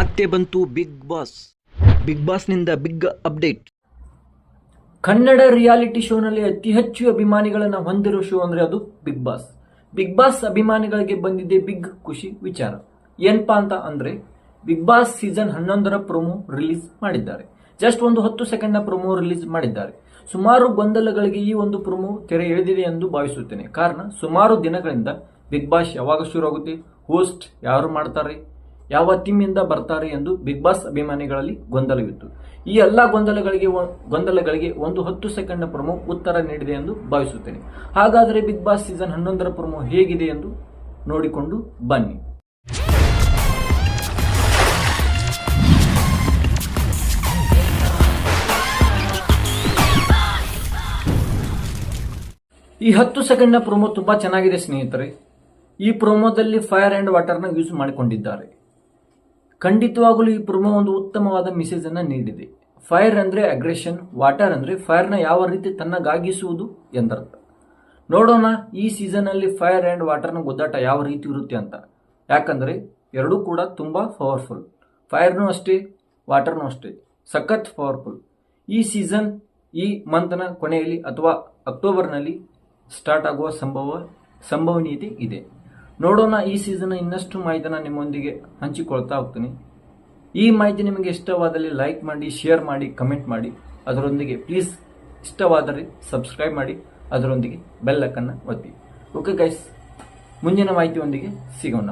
ಮತ್ತೆ ಬಂತು ಬಿಗ್ ಬಾಸ್ನಿಂದ ಬಿಗ್ ಅಪ್ಡೇಟ್. ಕನ್ನಡ ರಿಯಾಲಿಟಿ ಶೋನಲ್ಲಿ ಅತಿ ಹೆಚ್ಚು ಅಭಿಮಾನಿಗಳನ್ನು ಹೊಂದಿರೋ ಶೋ ಅಂದ್ರೆ ಅದು ಬಿಗ್ ಬಾಸ್ ಅಭಿಮಾನಿಗಳಿಗೆ ಬಂದಿದೆ ಬಿಗ್ ಖುಷಿ ವಿಚಾರ. ಏನಪ್ಪಾ ಅಂತ ಅಂದ್ರೆ ಬಿಗ್ ಬಾಸ್ ಸೀಸನ್ 11ರ ಪ್ರೊಮೋ ರಿಲೀಸ್ ಮಾಡಿದ್ದಾರೆ. ಜಸ್ಟ್ ಒಂದು 10 ಸೆಕೆಂಡ್ನ ಪ್ರೊಮೋ ರಿಲೀಸ್ ಮಾಡಿದ್ದಾರೆ. ಸುಮಾರು ಗೊಂದಲಗಳಿಗೆ ಈ ಒಂದು ಪ್ರೊಮೋ ತೆರೆ ಎಳೆದಿದೆ ಎಂದು ಭಾವಿಸುತ್ತೇನೆ. ಕಾರಣ ಸುಮಾರು ದಿನಗಳಿಂದ ಬಿಗ್ ಬಾಸ್ ಯಾವಾಗ ಶುರು ಆಗುತ್ತೆ, ಹೋಸ್ಟ್ ಯಾರು ಮಾಡ್ತಾರೆ, ಯಾವ ಟೀಮ್ ಇಂದ ಬರ್ತಾರೆ ಎಂದು ಬಿಗ್ ಬಾಸ್ ಅಭಿಮಾನಿಗಳಲ್ಲಿ ಗೊಂದಲವಿತ್ತು. ಈ ಎಲ್ಲಾ ಗೊಂದಲಗಳಿಗೆ ಒಂದು 10 ಸೆಕೆಂಡ್ ಪ್ರೊಮೋ ಉತ್ತರ ನೀಡಿದೆ ಎಂದು ಭಾವಿಸುತ್ತೇನೆ. ಹಾಗಾದರೆ ಬಿಗ್ ಬಾಸ್ ಸೀಸನ್ 11ರ ಪ್ರೊಮೋ ಹೇಗಿದೆ ಎಂದು ನೋಡಿಕೊಂಡು ಬನ್ನಿ. ಈ 10 ಸೆಕೆಂಡ್ನ ಪ್ರೊಮೋ ತುಂಬಾ ಚೆನ್ನಾಗಿದೆ ಸ್ನೇಹಿತರೆ. ಈ ಪ್ರೊಮೋದಲ್ಲಿ ಫೈರ್ ಅಂಡ್ ವಾಟರ್ನ ಯೂಸ್ ಮಾಡಿಕೊಂಡಿದ್ದಾರೆ. ಖಂಡಿತವಾಗಲೂ ಈ ಪ್ರೊಮೋ ಒಂದು ಉತ್ತಮವಾದ ಮೆಸೇಜ್ ಅನ್ನ ನೀಡಿದೆ. ಫೈರ್ ಅಂದ್ರೆ ಅಗ್ರೆಷನ್, ವಾಟರ್ ಅಂದ್ರೆ ಫೈರ್ನ ಯಾವ ರೀತಿ ತನ್ನಗಾಗಿಸುವುದು ಎಂದರ್ಥ. ನೋಡೋಣ ಈ ಸೀಸನ್ ಅಲ್ಲಿ ಫೈರ್ ಅಂಡ್ ವಾಟರ್ನ ಗುದ್ದಾಟ ಯಾವ ರೀತಿ ಇರುತ್ತೆ ಅಂತ. ಯಾಕಂದ್ರೆ ಎರಡೂ ಕೂಡ ತುಂಬಾ ಪವರ್ಫುಲ್. ಫೈರ್ನೂ ಅಷ್ಟೇ, ವಾಟರ್ನೂ ಅಷ್ಟೇ, ಸಖತ್ ಪವರ್ಫುಲ್. ಈ ಸೀಸನ್ ಈ ಮಂತ್ನ ಕೊನೆಯಲ್ಲಿ ಅಥವಾ ಅಕ್ಟೋಬರ್ನಲ್ಲಿ ಸ್ಟಾರ್ಟ್ ಆಗುವ ಸಂಭವನೀಯತೆ ಇದೆ. ನೋಡೋಣ. ಈ ಸೀಸನ್ ಇನ್ನಷ್ಟು ಮಾಹಿತಿನ ನಿಮ್ಮೊಂದಿಗೆ ಹಂಚಿಕೊಳ್ತಾ ಹೋಗ್ತೀನಿ. ಈ ಮಾಹಿತಿ ನಿಮಗೆ ಇಷ್ಟವಾದಲ್ಲಿ ಲೈಕ್ ಮಾಡಿ, ಶೇರ್ ಮಾಡಿ, ಕಮೆಂಟ್ ಮಾಡಿ. ಅದರೊಂದಿಗೆ ಪ್ಲೀಸ್ ಇಷ್ಟವಾದರೆ ಸಬ್ಸ್ಕ್ರೈಬ್ ಮಾಡಿ, ಅದರೊಂದಿಗೆ ಬೆಲ್ ಐಕಾನ್ ಒತ್ತಿ. ಓಕೆ ಗೈಸ್, ಮುಂದಿನ ಮಾಹಿತಿಯೊಂದಿಗೆ ಸಿಗೋಣ.